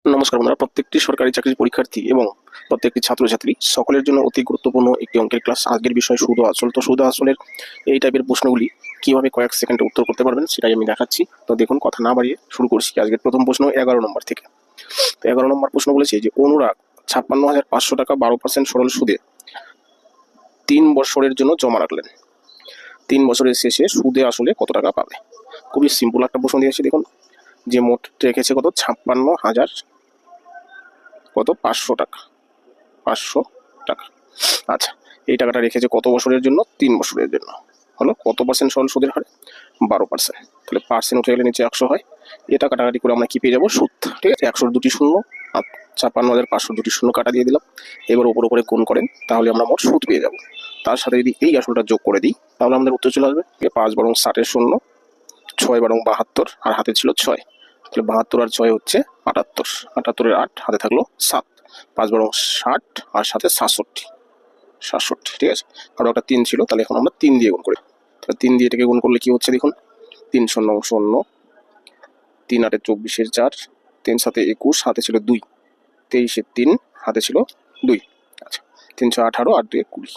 নমস্কার বন্ধুরা, প্রত্যেকটি সরকারি চাকরির পরীক্ষার্থী এবং প্রত্যেকটি ছাত্রছাত্রী সকলের জন্য অতি গুরুত্বপূর্ণ একটি অঙ্কের ক্লাস। আজকের বিষয় সুদ ও আসল। তো সুদ ও আসলের এই টাইপের প্রশ্নগুলি কিভাবে কয়েক সেকেন্ডে উত্তর করতে পারবেন সেটাই আমি দেখাচ্ছি। তো দেখুন, কথা না বাড়িয়ে শুরু করছি। আজকের প্রথম প্রশ্ন 11 নম্বর থেকে। তো 11 নম্বর প্রশ্ন বলেছে যে অনুরাগ 56,500 টাকা 12% সরল সুদে 3 বছরের জন্য জমা রাখলেন। 3 বছরের শেষে সুদে আসলে কত টাকা পাবে? খুবই সিম্পল একটা প্রশ্ন দিয়েছে। দেখুন, যে মোট রেখেছে কত, 56,000 কত 500 টাকা, 500 টাকা। আচ্ছা, এই টাকাটা রেখেছে কত বছরের জন্য? 3 বছরের জন্য। হলো কত পার্সেন্ট সরল সুদের হারে? 12%। তাহলে পার্সেন্ট উঠে গেলে নিচে 100 হয়। এটা কাটাকাটি করে আমরা কি পেয়ে যাবো? সুদ। ঠিক আছে, 100 দুটি শূন্য আর 56,500 দুটি শূন্য কাটা দিয়ে দিলাম। এবার ওপর উপরে গুণ করেন, তাহলে আমরা মোট সুদ পেয়ে যাবো। তার সাথে যদি এই আসলটা যোগ করে দিই, তাহলে আমাদের উত্তর চলে আসবে 5 বরং 60 শূন্য, 6 বরং 72, আর হাতে ছিল 6। তাহলে 72 আর 6 হচ্ছে 78, 78-এর 8 হাতে থাকলো 7, 5 বরং 60 আর সাথে 67, ঠিক আছে। আরও একটা 3 ছিল, তাহলে এখন আমরা 3 দিয়ে গুণ করি। তাহলে 3 দিয়ে এটাকে গুণ করলে কি হচ্ছে দেখুন, 3 শূন্য শূন্য, 3 8 24-এর 4, 3 7 21, হাতে ছিল 2, 23-এর 3, হাতে ছিল 2। আচ্ছা, 3 6 18 আর 2 20।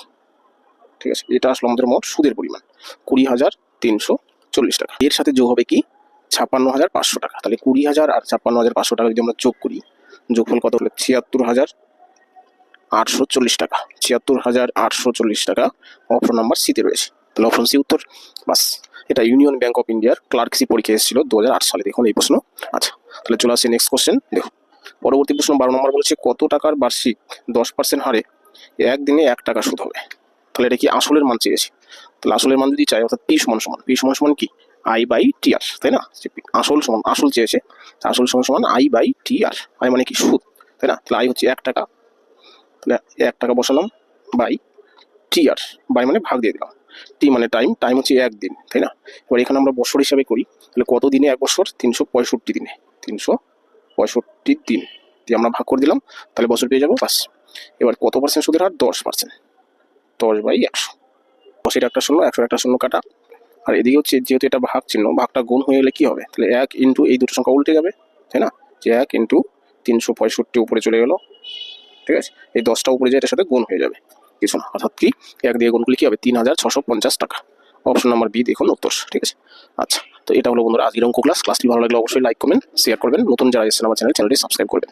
ঠিক আছে, এটা আসলে আমাদের মোট সুদের পরিমাণ 20,340 টাকা। এর সাথে যোগ হবে কি 56,500 টাকা। তাহলে 20,000 আর 56,500 টাকা যদি আমরা যোগ করি, যোগফল কত হলো? 76,840 টাকা। 76,840 টাকা অপশন নাম্বার সিতে রয়েছে। তাহলে অপশন সি উত্তর। বাস, এটা ইউনিয়ন ব্যাংক অফ ইন্ডিয়ার ক্লার্কশিপ পরীক্ষা এসেছিল 2008 সালে। দেখুন এই প্রশ্ন। আচ্ছা, তাহলে চলে আসছে নেক্সট কোশ্চেন। দেখুন, পরবর্তী প্রশ্ন 12 নম্বর বলেছে কত টাকার বার্ষিক 10% হারে একদিনে 1 টাকা সুদ হবে? তাহলে এটা কি আসলের মান চেয়েছে। তাহলে আসলের মান যদি চাই, অর্থাৎ পি সমান সমান, পি সমান সমান কি I/TR, তাই না? আসল সমান আসল চেয়েছে, আসল সমান সমান I/TR। আই মানে কি? সুদ, তাই না? তাহলে আই হচ্ছে 1 টাকা, তাহলে 1 টাকা বসালাম বাই TR, বাই মানে ভাগ দিয়ে দিলাম, টি মানে টাইম, টাইম হচ্ছে 1 দিন, তাই না? এবার এখানে আমরা বছর হিসাবে করি, তাহলে কত দিনে 1 বছর? 365 দিনে, 365 দিন দিয়ে আমরা ভাগ করে দিলাম, তাহলে বছর পেয়ে যাবো। বাস, এবার কত পার্সেন্ট সুদের হার? 10%, 10/100। 10-এর একটা শূন্য, 100-এর একটা শূন্য কাটা। আর এদিকে হচ্ছে যেহেতু এটা ভাগ চিহ্ন, ভাগটা গুণ হয়ে গেলে কি হবে? তাহলে 1 ইন্টু এই দুটো সংখ্যা উল্টে যাবে, তাই না? যে 1 ইন্টু 365 উপরে চলে গেল, ঠিক আছে। এই 10টা উপরে যায়, এটার সাথে গুণ হয়ে যাবে, কিছু না। অর্থাৎ কি 1 দিয়ে গুণ করলে কি হবে? 3,650 টাকা। অপশন নাম্বার বি দেখুন উত্তর। ঠিক আছে। আচ্ছা, তো এটা হলো বন্ধুরা আজকের অঙ্ক ক্লাস। ক্লাসটি ভালো লাগলে অবশ্যই লাইক কমেন্ট শেয়ার করবেন। নতুন যারা এসেছেন আমার চ্যানেলটি সাবস্ক্রাইব করবেন।